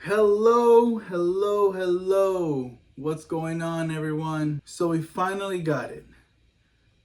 Hello, hello, hello. What's going on, everyone? So we finally got it.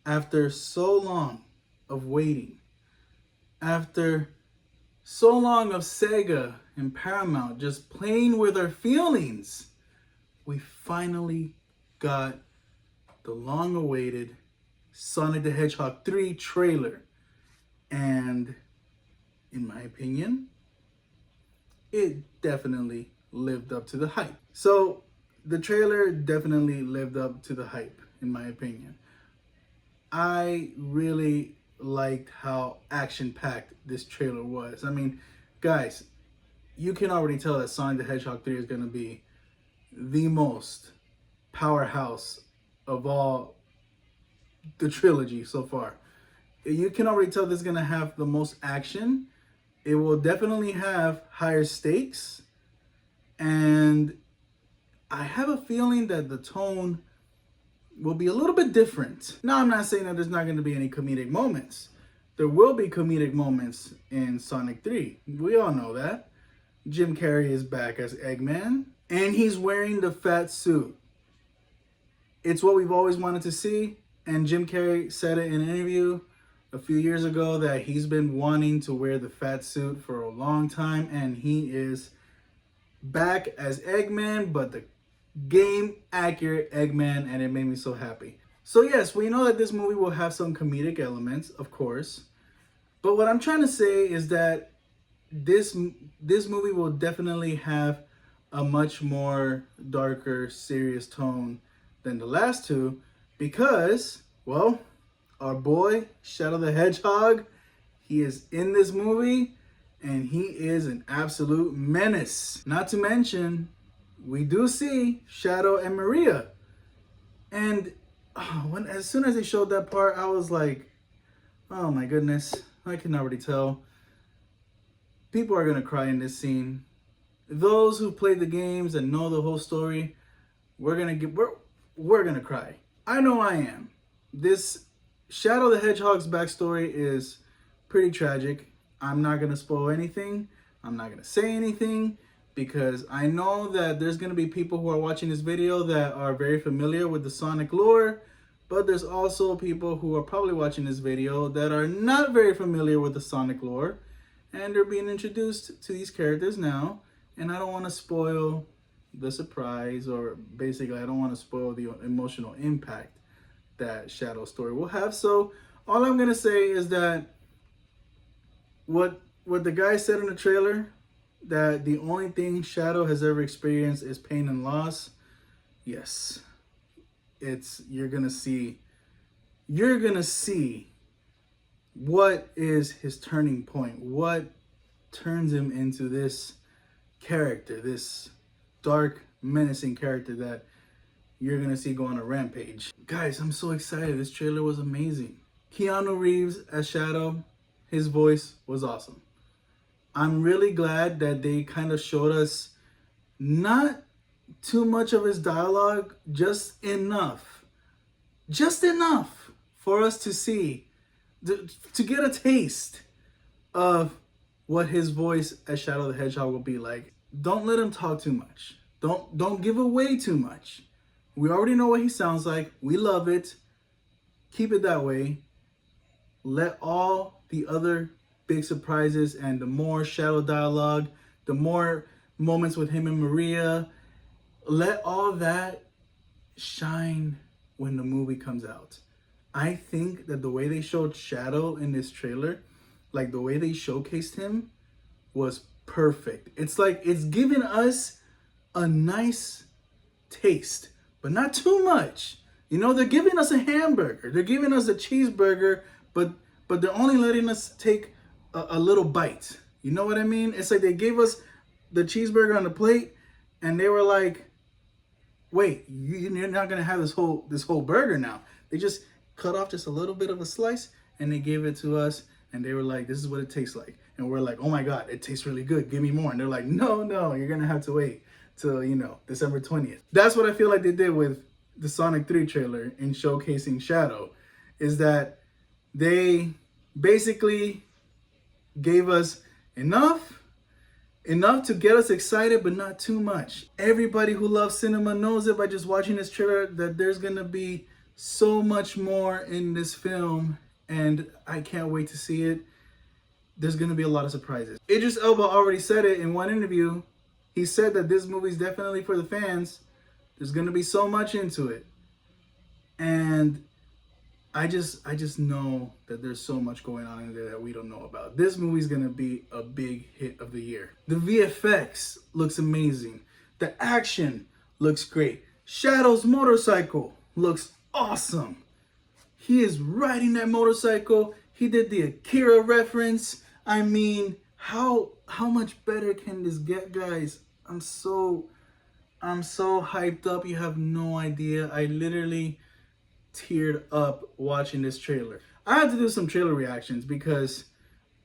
After so long of waiting, after so long of Sega and Paramount just playing with our feelings, we finally got the long awaited Sonic the Hedgehog 3 trailer. And in my opinion, it definitely lived up to the hype. So the trailer definitely lived up to the hype, in my opinion. I really liked how action-packed this trailer was. I mean, guys, you can already tell that Sonic the Hedgehog 3 is going to be the most powerhouse of all the trilogy so far. You can already tell this is going to have the most action. It will definitely have higher stakes. And I have a feeling that the tone will be a little bit different. Now, I'm not saying that there's not going to be any comedic moments. There will be comedic moments in Sonic 3. We all know that. Jim Carrey is back as Eggman, and he's wearing the fat suit. It's what we've always wanted to see, and Jim Carrey said it in an interview a few years ago that he's been wanting to wear the fat suit for a long time, and he is back as Eggman, but the game accurate Eggman, and it made me so happy. So yes, we know that this movie will have some comedic elements, of course, but what I'm trying to say is that this movie will definitely have a much more darker, serious tone than the last two, because, well, our boy Shadow the Hedgehog, he is in this movie, and he is an absolute menace. Not to mention, we do see Shadow and Maria. And as soon as they showed that part, I was like, oh my goodness, I can already tell. People are gonna cry in this scene. Those who played the games and know the whole story, we're gonna cry. I know I am. This Shadow the Hedgehog's backstory is pretty tragic. I'm not gonna spoil anything. I'm not gonna say anything, because I know that there's going to be people who are watching this video that are very familiar with the Sonic lore, but there's also people who are probably watching this video that are not very familiar with the Sonic lore, and they're being introduced to these characters now, and I don't want to spoil the surprise, or basically I don't want to spoil the emotional impact that Shadow's story will have. So all I'm going to say is that what the guy said in the trailer, that the only thing Shadow has ever experienced is pain and loss. Yes, you're gonna see what is his turning point, what turns him into this character, this dark, menacing character that you're gonna see go on a rampage. Guys, I'm so excited. This trailer was amazing. Keanu Reeves as Shadow, his voice was awesome. I'm really glad that they kind of showed us not too much of his dialogue, just enough for us to see, to get a taste of what his voice as Shadow the Hedgehog will be like. Don't let him talk too much. Don't give away too much. We already know what he sounds like. We love it. Keep it that way. Let all the other big surprises and the more Shadow dialogue, the more moments with him and Maria, let all that shine when the movie comes out. I think that the way they showed Shadow in this trailer, like the way they showcased him, was perfect. It's like it's giving us a nice taste, but not too much. You know, they're giving us a hamburger, they're giving us a cheeseburger, but they're only letting us take a little bite. You know what I mean? It's like they gave us the cheeseburger on the plate, and they were like, "Wait, you're not gonna have this whole burger now." They just cut off just a little bit of a slice, and they gave it to us, and they were like, "This is what it tastes like." And we're like, "Oh my God, it tastes really good. Give me more." And they're like, "No, you're gonna have to wait till December 20th." That's what I feel like they did with the Sonic 3 trailer in showcasing Shadow, is that they basically gave us enough Enough to get us excited, but not too much. Everybody who loves cinema knows it by just watching this trailer that there's gonna be so much more in this film, and I can't wait to see it. There's gonna be a lot of surprises. Idris Elba already said it in one interview. He said that this movie is definitely for the fans. There's gonna be so much into it, and I just know that there's so much going on in there that we don't know about. This movie's gonna be a big hit of the year. The VFX looks amazing. The action looks great. Shadow's motorcycle looks awesome. He is riding that motorcycle. He did the Akira reference. I mean, how much better can this get, guys? I'm so hyped up. You have no idea. I literally teared up watching this trailer. I had to do some trailer reactions because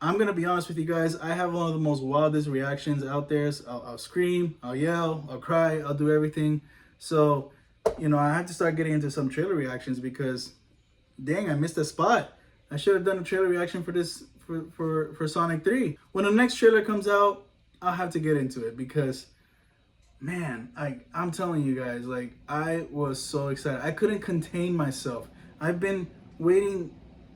I'm gonna be honest with you guys, I have one of the most wildest reactions out there. So I'll scream, I'll yell, I'll cry, I'll do everything. So, you know, I have to start getting into some trailer reactions because dang, I missed a spot. I should have done a trailer reaction for this for Sonic 3. When the next trailer comes out, I'll have to get into it because man, I'm telling you guys, like, I was so excited. I couldn't contain myself. I've been waiting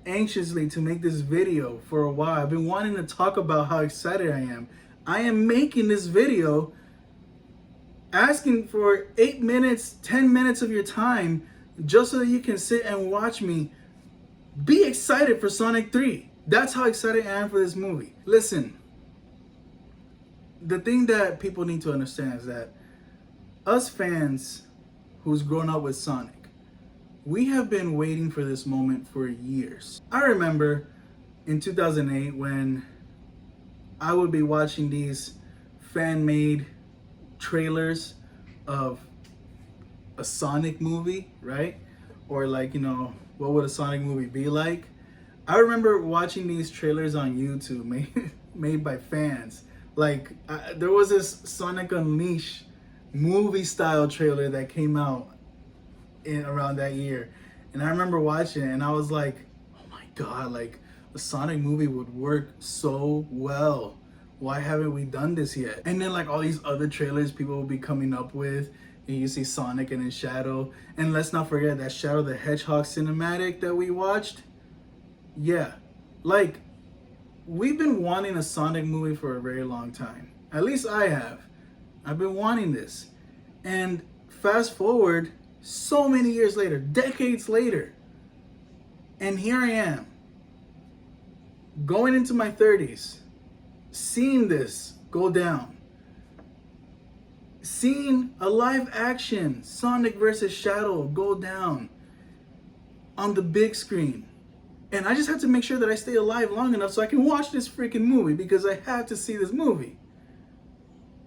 anxiously to make this video for a while. I've been wanting to talk about how excited I am. I am making this video asking for 8 minutes, 10 minutes of your time just so that you can sit and watch me be excited for Sonic 3. That's how excited I am for this movie. Listen, the thing that people need to understand is that us fans who's grown up with Sonic, we have been waiting for this moment for years. I remember in 2008 when I would be watching these fan-made trailers of a Sonic movie, right? Or like, you know, what would a Sonic movie be like? I remember watching these trailers on YouTube made by fans. Like, there was this Sonic Unleashed movie style trailer that came out in around that year. And I remember watching it and I was like, oh my God, like a Sonic movie would work so well. Why haven't we done this yet? And then like all these other trailers people will be coming up with, and you see Sonic and then Shadow. And let's not forget that Shadow the Hedgehog cinematic that we watched. Yeah, like we've been wanting a Sonic movie for a very long time. At least I have. I've been wanting this. And fast forward so many years later, decades later, and here I am, going into my 30s, seeing this go down. Seeing a live action Sonic versus Shadow go down on the big screen. And I just have to make sure that I stay alive long enough so I can watch this freaking movie because I have to see this movie.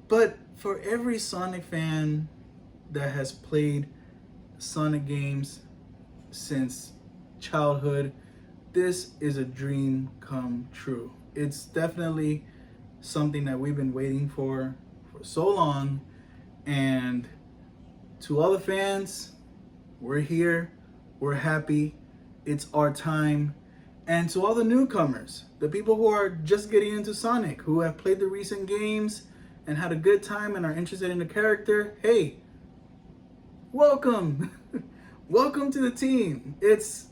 But for every Sonic fan that has played Sonic games since childhood, this is a dream come true. It's definitely something that we've been waiting for so long. And to all the fans, we're here, we're happy, it's our time. And to all the newcomers, the people who are just getting into Sonic, who have played the recent games and had a good time and are interested in the character, hey, welcome. Welcome to the team. It's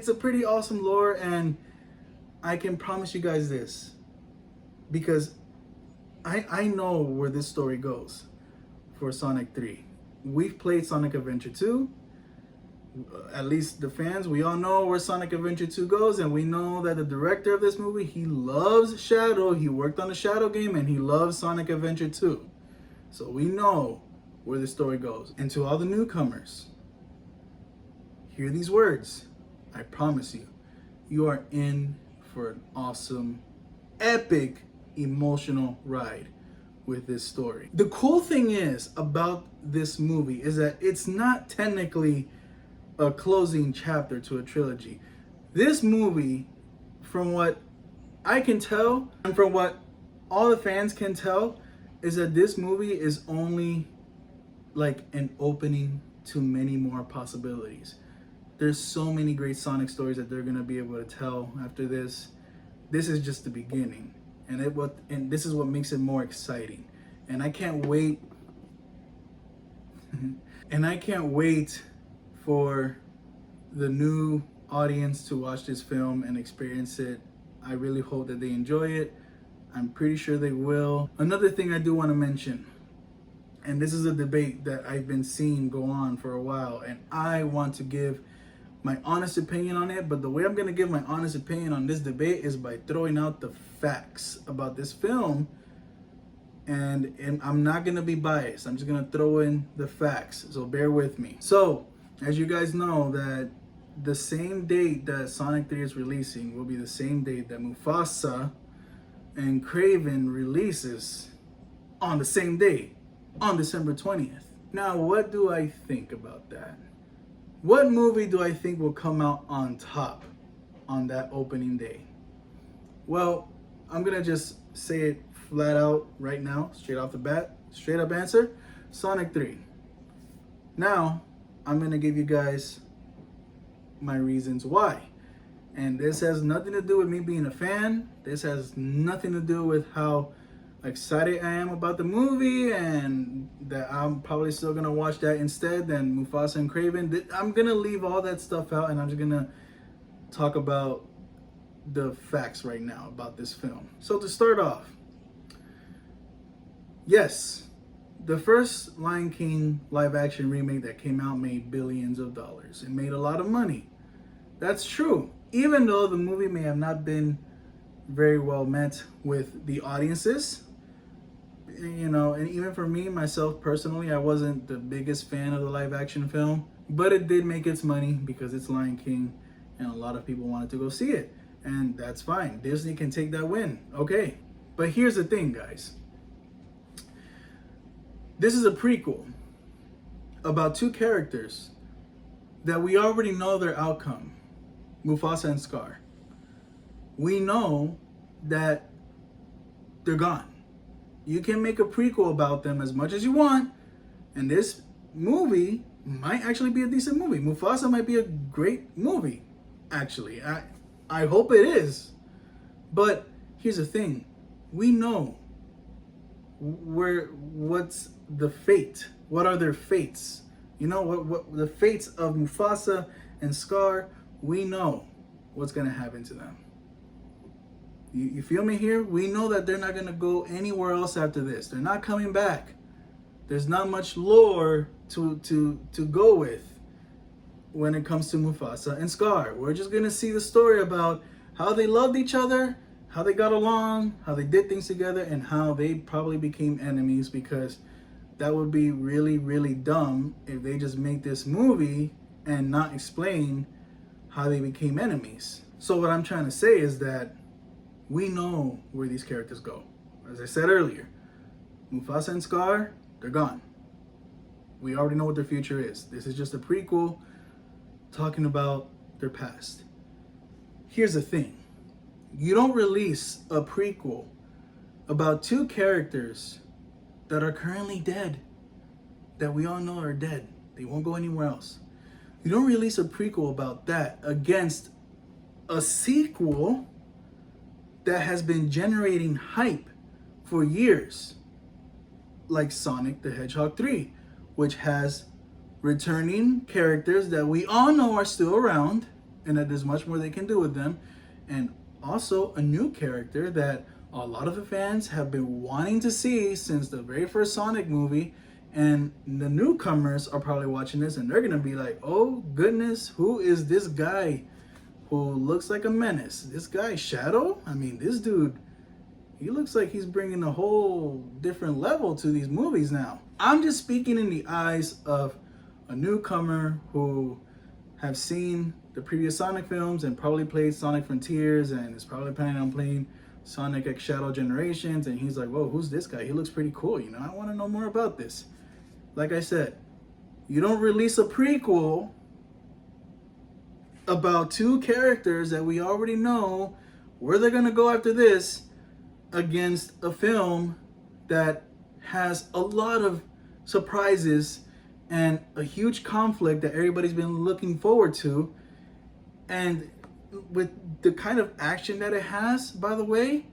a pretty awesome lore, and I can promise you guys this, because I know where this story goes for Sonic 3. We've played Sonic Adventure 2. At least the fans, we all know where Sonic Adventure 2 goes, and we know that the director of this movie, he loves Shadow. He worked on the Shadow game, and he loves Sonic Adventure 2. So we know where the story goes. And to all the newcomers, hear these words. I promise you, you are in for an awesome, epic, emotional ride with this story. The cool thing is about this movie is that it's not technically a closing chapter to a trilogy. This movie, from what I can tell and from what all the fans can tell, is that this movie is only like an opening to many more possibilities. There's so many great Sonic stories that they're gonna be able to tell after this. This is just the beginning. and this is what makes it more exciting. And I can't wait. And I can't wait for the new audience to watch this film and experience it. I really hope that they enjoy it. I'm pretty sure they will. Another thing I do want to mention, and this is a debate that I've been seeing go on for a while, and I want to give my honest opinion on it, but the way I'm going to give my honest opinion on this debate is by throwing out the facts about this film, and I'm not going to be biased. I'm just going to throw in the facts, so bear with me. So, as you guys know, that the same date that Sonic 3 is releasing will be the same date that Mufasa and Kraven releases on the same day, on December 20th. Now, what do I think about that? What movie do I think will come out on top on that opening day? Well, I'm gonna just say it flat out right now, straight off the bat, straight up answer, Sonic 3. Now, I'm gonna give you guys my reasons why. And this has nothing to do with me being a fan. This has nothing to do with how excited I am about the movie and that I'm probably still gonna watch that instead than Mufasa and Kraven. I'm gonna leave all that stuff out and I'm just gonna talk about the facts right now about this film. So to start off, yes, the first Lion King live action remake that came out made billions of dollars. It made a lot of money. That's true. Even though the movie may have not been very well met with the audiences, you know, and even for me, myself personally, I wasn't the biggest fan of the live action film, but it did make its money because it's Lion King and a lot of people wanted to go see it. And that's fine. Disney can take that win. Okay. But here's the thing, guys. This is a prequel about two characters that we already know their outcome. Mufasa and Scar. We know that they're gone. You can make a prequel about them as much as you want, and this movie might actually be a decent movie. Mufasa might be a great movie, actually. I hope it is. But here's the thing. We know what's the fate. What are their fates? You know, what the fates of Mufasa and Scar, we know what's going to happen to them. You feel me here? We know that they're not going to go anywhere else after this. They're not coming back. There's not much lore to go with when it comes to Mufasa and Scar. We're just going to see the story about how they loved each other, how they got along, how they did things together, and how they probably became enemies, because that would be really, really dumb if they just make this movie and not explain how they became enemies. So what I'm trying to say is that we know where these characters go. As I said earlier, Mufasa and Scar, they're gone. We already know what their future is. This is just a prequel talking about their past. Here's the thing. You don't release a prequel about two characters that are currently dead, that we all know are dead. They won't go anywhere else. You don't release a prequel about that against a sequel that has been generating hype for years, like Sonic the Hedgehog 3, which has returning characters that we all know are still around and that there's much more they can do with them, and also a new character that a lot of the fans have been wanting to see since the very first Sonic movie. And the newcomers are probably watching this and they're gonna be like, oh goodness, who is this guy who looks like a menace? This guy Shadow? I mean, this dude, he looks like he's bringing a whole different level to these movies now. I'm just speaking in the eyes of a newcomer who have seen the previous Sonic films and probably played Sonic Frontiers and is probably planning on playing Sonic X Shadow Generations, and he's like, whoa, who's this guy? He looks pretty cool, you know, I want to know more about this. Like I said, you don't release a prequel about two characters that we already know where they're going to go after this against a film that has a lot of surprises and a huge conflict that everybody's been looking forward to. And with the kind of action that it has, by the way,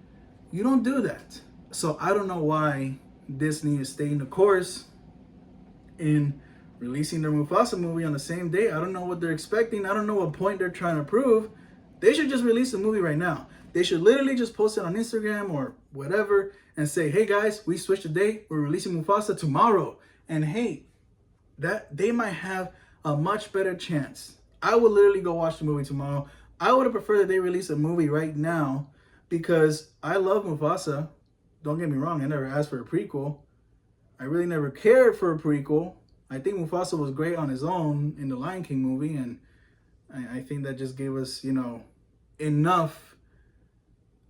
You don't do that. So I don't know why Disney is staying the course in releasing their Mufasa movie on the same day. I don't know what they're expecting. I don't know what point they're trying to prove. They should just release the movie right now. They should literally just post it on Instagram or whatever and say, hey guys, we switched the date. We're releasing Mufasa tomorrow. And hey, that they might have a much better chance. I would literally go watch the movie tomorrow. I would have preferred that they release a movie right now because I love Mufasa. Don't get me wrong, I never asked for a prequel. I really never cared for a prequel. I think Mufasa was great on his own in the Lion King movie, and I think that just gave us, enough.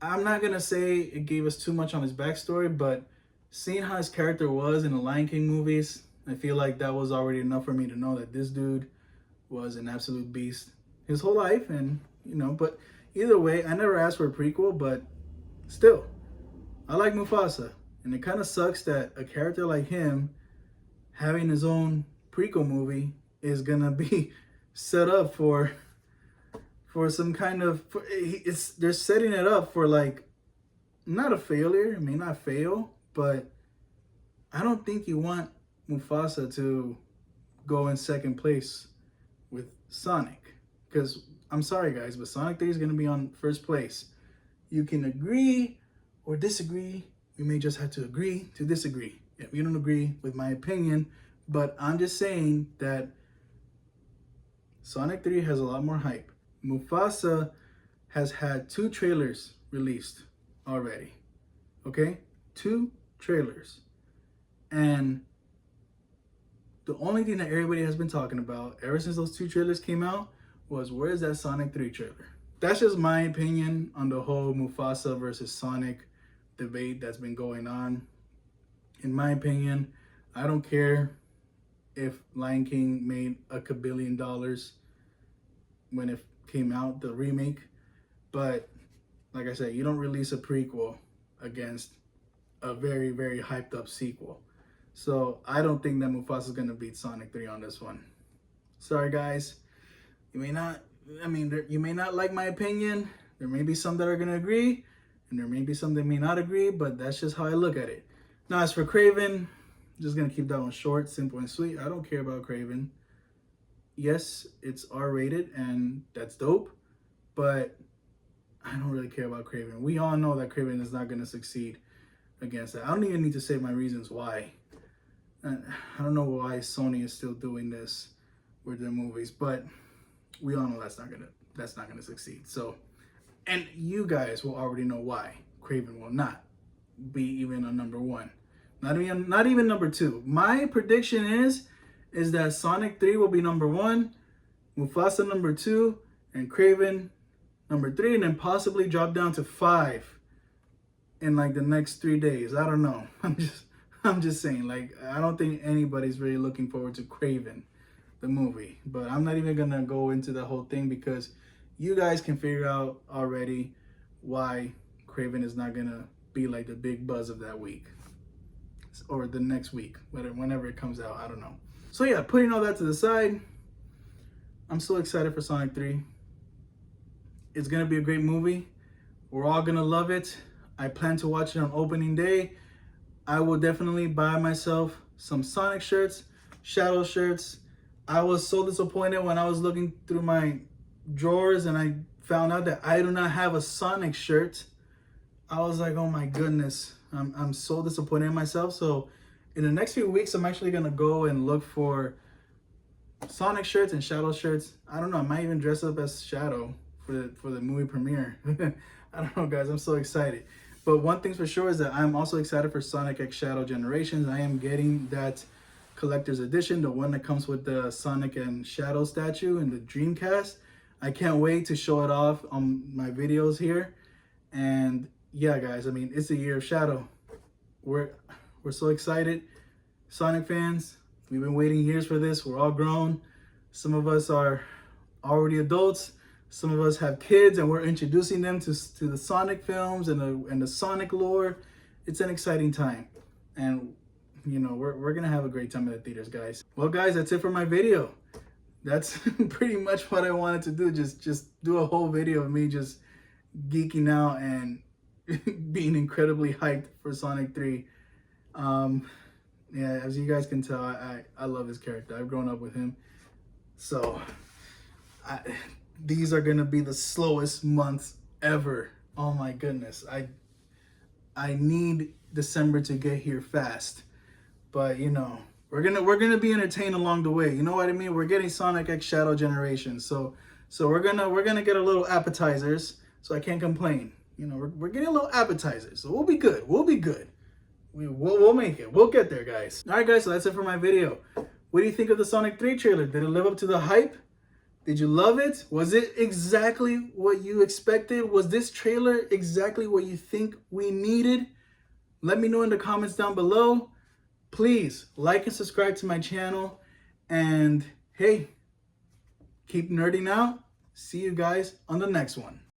I'm not gonna say it gave us too much on his backstory, but seeing how his character was in the Lion King movies, I feel like that was already enough for me to know that this dude was an absolute beast his whole life, and but either way, I never asked for a prequel, but still, I like Mufasa, and it kind of sucks that a character like him having his own prequel movie is gonna be set up for some kind of they're setting it up for like not a failure. It may not fail, but I don't think you want Mufasa to go in second place with Sonic, because I'm sorry guys, but Sonic 3 is gonna be on first place. You can agree or disagree. We may just have to agree to disagree if you don't agree with my opinion, but I'm just saying that Sonic 3 has a lot more hype. Mufasa has had 2 trailers released already. Okay? 2 trailers. And the only thing that everybody has been talking about ever since those 2 trailers came out was, where's that Sonic 3 trailer? That's just my opinion on the whole Mufasa versus Sonic debate that's been going on. In my opinion, I don't care if Lion King made $1 kabillion when it came out, the remake, but like I said, you don't release a prequel against a very, very hyped up sequel. So I don't think that Mufasa is going to beat Sonic 3 on this one. Sorry guys, you may not like my opinion. There may be some that are going to agree, and there may be some that may not agree, but that's just how I look at it. Now, as for Kraven, I'm just going to keep that one short, simple, and sweet. I don't care about Kraven. Yes, it's R-rated, and that's dope, but I don't really care about Kraven. We all know that Kraven is not going to succeed against that. I don't even need to say my reasons why. I don't know why Sony is still doing this with their movies, but we all know that's not gonna succeed. So, and you guys will already know why Kraven will not be even a number 1, not even number 2. My prediction is that Sonic 3 will be number 1, Mufasa number 2, and Kraven number 3, and then possibly drop down to 5 in like the next 3 days. I don't know. I'm just saying, like, I don't think anybody's really looking forward to Kraven, the movie. But I'm not even gonna go into the whole thing because you guys can figure out already why Kraven is not gonna be like the big buzz of that week or the next week, whenever it comes out. I don't know. So yeah, putting all that to the side, I'm so excited for Sonic 3. It's gonna be a great movie. We're all gonna love it. I plan to watch it on opening day. I will definitely buy myself some Sonic shirts, Shadow shirts. I was so disappointed when I was looking through my drawers and I found out that I do not have a Sonic shirt. I was like, oh my goodness, I'm so disappointed in myself. So in the next few weeks, I'm actually gonna go and look for Sonic shirts and Shadow shirts. I don't know, I might even dress up as Shadow for the movie premiere. I don't know guys, I'm so excited. But one thing's for sure is that I'm also excited for Sonic X Shadow Generations. I am getting that collector's edition, the one that comes with the Sonic and Shadow statue and the Dreamcast. I can't wait to show it off on my videos here. And yeah, guys, I mean, it's the year of Shadow. We're so excited. Sonic fans, we've been waiting years for this. We're all grown. Some of us are already adults. Some of us have kids and we're introducing them to the Sonic films and the Sonic lore. It's an exciting time. And you know, we're gonna have a great time at the theaters, guys. Well guys, that's it for my video. That's pretty much what I wanted to do. Just do a whole video of me just geeking out and being incredibly hyped for Sonic 3. Yeah, as you guys can tell, I love his character. I've grown up with him. So these are gonna be the slowest months ever. Oh my goodness. I need December to get here fast. But you know, we're gonna be entertained along the way. You know what I mean? We're getting Sonic X Shadow Generation. So we're gonna get a little appetizers. So I can't complain. You know, we're getting a little appetizers. So we'll be good. We'll be good. We'll make it. We'll get there, guys. All right, guys. So that's it for my video. What do you think of the Sonic 3 trailer? Did it live up to the hype? Did you love it? Was it exactly what you expected? Was this trailer exactly what you think we needed? Let me know in the comments down below. Please like and subscribe to my channel. And hey, keep nerding out. See you guys on the next one.